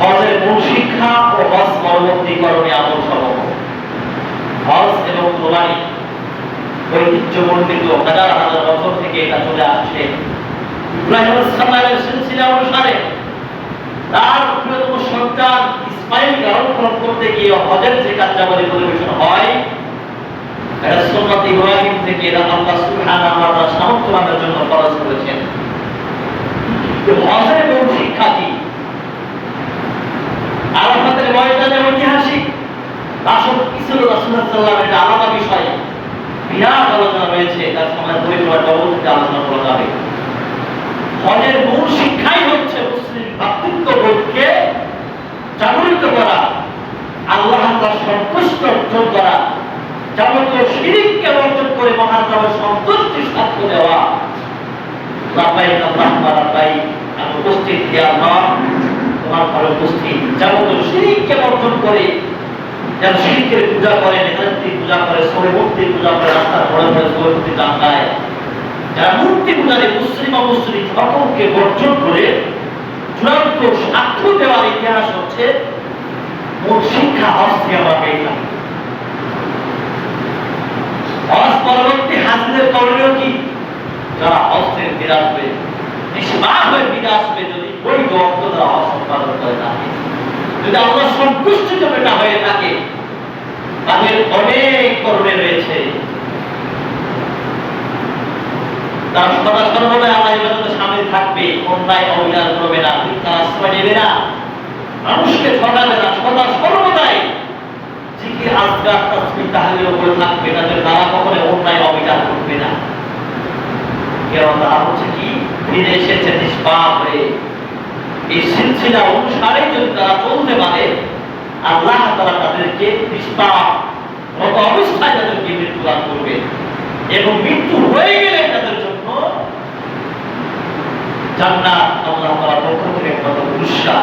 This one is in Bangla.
হজের মূল শিক্ষা ও হজ পরবর্তী করণীয় আমল সমূহ। হজ এবং কোরবানি ঐতিহ্যমণ্ডিত হাজার হাজার বছর থেকে এটা চলে আসছে। ইব্রাহিম আলাইহিস সালামের সিলসিলা অনুসারে তার প্রিয়তম সন্তান ইসমাঈলকে লালন-পালন করতে গিয়ে হজের যে কার্যাবলী পরিবেশন হয়, এটা সুন্নাত ইব্রাহিম থেকে এটা আল্লাহ সুবহানাহু ওয়া তাআলা সামর্থ্যবানদের জন্য ফরজ করেছেন। হজের মূল শিক্ষা কি? আরাফাতের ময়দানে ঐতিহাসিক ভাষণ কিছু রাসূলুল্লাহ সাল্লাল্লাহু আলাইহি ওয়াসাল্লাম, এটা আলাদা বিষয়, বিরাট আলোচনা রয়েছে, তার সময় পরিবার পরবর্তীতে আলোচনা করা যাবে। হজের মূল শিক্ষাই হচ্ছে মুসলিম ভ্রাতৃত্ববোধকে জাগরিত করা, আল্লাহ তাআলার সন্তুষ্টি অর্জন করা, যাবতীয় শিরককে বর্জন করে মহান রবের সন্তুষ্টি সাধ্য দেওয়া। লাব্বাইক আল্লাহুম্মা লাব্বাইক, আমি উপস্থিত ইয়া আল্লাহ, তোমার ঘরে উপস্থিত। যাবতীয় শিরককে বর্জন করে, যারা শিরকের পূজা করে, নেতামূর্তির পূজা করে, সরে মূর্তির পূজা করে, রাস্তার মোড়ে মোড়ে সরে মূর্তি টাঙ্গায়, যারা মূর্তি পূজারে মুসলিম অমুসলিম সকলকে বর্জন করে চূড়ান্ত সাক্ষ্য দেওয়ার ইতিহাস হচ্ছে মূল শিক্ষা হজ থেকে আমরা পেয়ে থাকি। হজ পরবর্তী হাজিদের করণীয় কি? যারা হজ থেকে ফিরে আসবে, নিষ্পাপ হয়ে ফিরে আসবে, যদি ওই অর্থ দ্বারা হজ সম্পাদন করে থাকে, যদি আল্লাহ সন্তুষ্টির জন্য এটা হয়ে থাকে, তাদের অনেক করণীয় রয়েছে। তারা সদা সর্বদাই আল্লাহ ইবাদতে শামিল থাকবে, অন্যায় অবিচার করবে না, মিথ্যার আশ্রয় নেবে না, মানুষকে ঠকাবে না, সদা সর্বদাই জিকির আজকার তাসবিহ তাহলিলের উপরে থাকবে, তাদের দ্বারা কখনো অন্যায় অবিচার করবে না। কারণ তারা হচ্ছে কি, ফিরে এসেছে নিষ্পাপ হয়ে। এই সিলসিলা অনুসারে যদি তারা চলতে পারে, আল্লাহ তাআলা তাদেরকে নিষ্পাপ মত অবস্থায় তাদেরকে মৃত্যুদান করবে, এবং মৃত্যু হয়ে গেলে তাদের জন্য জান্নাত আল্লাহ তাআলার পক্ষ থেকে একটা পুরস্কার